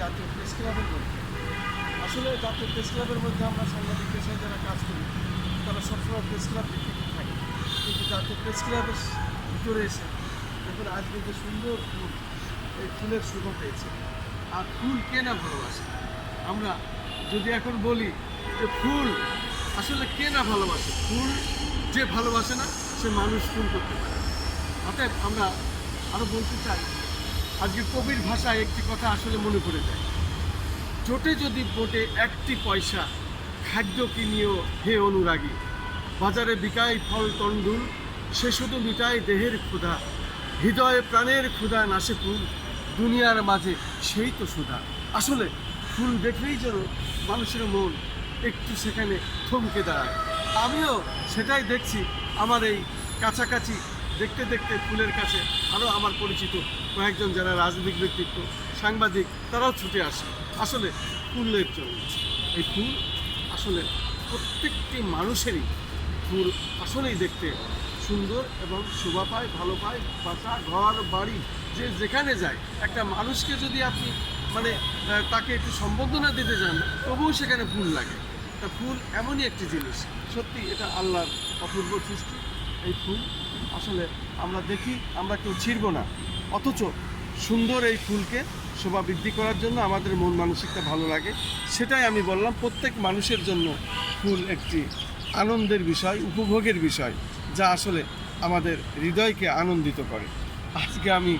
জাতীয় প্রেস ক্লাবের মধ্যে। আসলে জাতীয় প্রেস ক্লাবের মধ্যে আমরা সাংবাদিক পেশায় যারা কাজ করি তারা সবসময় প্রেস ক্লাব ভিত্তিক থাকি, কিন্তু জাতীয় প্রেস ক্লাবের ভিতরে এসে দেখুন আজকে যে সুন্দর ফুল, এই ফুলের শোভা পেয়েছে। আর ফুল কে না ভালোবাসে? আমরা যদি এখন বলি যে ফুল আসলে কে না ভালোবাসে, ফুল যে ভালোবাসে না সে মানুষ ফুল করতে পারে। অতএব আমরা আরও বলতে চাই, আজকে কবির ভাষায় একটি কথা আসলে মনে পড়ে যায়, জোটে যদি বোটে একটি পয়সা, খাদ্য কিনিও হে অনুরাগী, বাজারে বিকায় ফল তন্ডুল, সে শুধু মিটায় দেহের ক্ষুধা, হৃদয়ে প্রাণের ক্ষুধা নাশে ফুল, দুনিয়ার মাঝে সেই তো সুধা। আসলে ফুল দেখলেই যেন মানুষের মন একটু সেখানে থমকে দাঁড়ায়। আমিও সেটাই দেখছি। আমার এই কাছাকাছি দেখতে দেখতে ফুলের কাছে আরও আমার পরিচিত কয়েকজন যারা রাজনৈতিক ব্যক্তিত্ব, সাংবাদিক, তারাও ছুটে আসে আসলে ফুলের জন্য। এই ফুল আসলে প্রত্যেকটি মানুষেরই ফুল আসলেই দেখতে সুন্দর এবং শোভা পায়, ভালো পায়। বাসা, ঘর, বাড়ি, যে যেখানে যায় একটা মানুষকে যদি আপনি তাকে একটু সম্বোধনা দিতে যান, তবুও সেখানে ফুল লাগে। তা ফুল এমনই একটি জিনিস, সত্যি এটা আল্লাহর অপূর্ব সৃষ্টি। এই ফুল আসলে আমরা দেখি, আমরা কেউ ছিঁড়ব না, অথচ সুন্দর এই ফুলকে শোভা বৃদ্ধি করার জন্য আমাদের মন মানসিকতা ভালো লাগে। সেটাই আমি বললাম, প্রত্যেক মানুষের জন্য ফুল একটি আনন্দের বিষয়, উপভোগের বিষয়, যা আসলে আমাদের হৃদয়কে আনন্দিত করে। আজকে আমি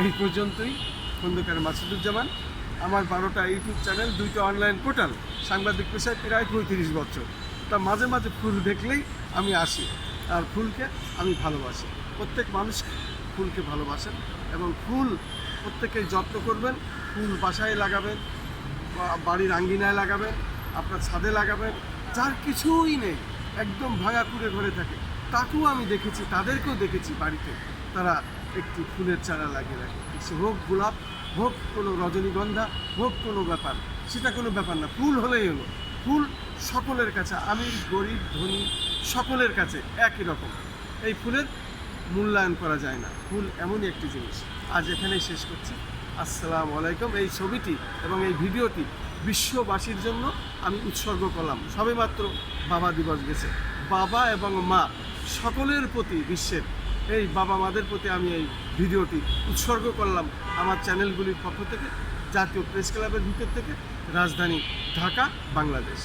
এই পর্যন্তই। খন্দকার মাসুদুজ্জামান, আমার 12টা ইউটিউব চ্যানেল, 2টা অনলাইন পোর্টাল, সাংবাদিক পেশায় প্রায় 35 বছর। তা মাঝে মাঝে ফুল দেখলেই আমি আসি, আর ফুলকে আমি ভালোবাসি। প্রত্যেক মানুষ ফুলকে ভালোবাসেন এবং ফুল প্রত্যেকেই যত্ন করবেন। ফুল বাসায় লাগাবেন, বাড়ির আঙ্গিনায় লাগাবেন, আপনার ছাদে লাগাবেন। যার কিছুই নেই, একদম ভাঙা কুড়ে ঘরে থাকে, তাকেও আমি দেখেছি, তাদেরকেও দেখেছি বাড়িতে তারা একটি ফুলের চারা লাগিয়ে রাখে। সে হোক গোলাপ, হোক কোনো রজনীগন্ধা, হোক কোনো ব্যাপার, সেটা কোনো ব্যাপার না, ফুল হলেই হলো। ফুল সকলের কাছে, আমি গরিব ধনী সকলের কাছে একই রকম। এই ফুলের মূল্যায়ন করা যায় না। ফুল এমনই একটি জিনিস। আজ এখানেই শেষ করছি। আসসালামু আলাইকুম। এই ছবিটি এবং এই ভিডিওটি বিশ্ববাসীর জন্য আমি উৎসর্গ করলাম। সবেমাত্র বাবা দিবস গেছে। বাবা এবং মা সকলের প্রতি, বিশ্বের এই বাবা মাদের প্রতি আমি এই ভিডিওটি উৎসর্গ করলাম আমার চ্যানেলগুলির পক্ষ থেকে, জাতীয় প্রেস ক্লাবের ভিতর থেকে, রাজধানী ঢাকা, বাংলাদেশ।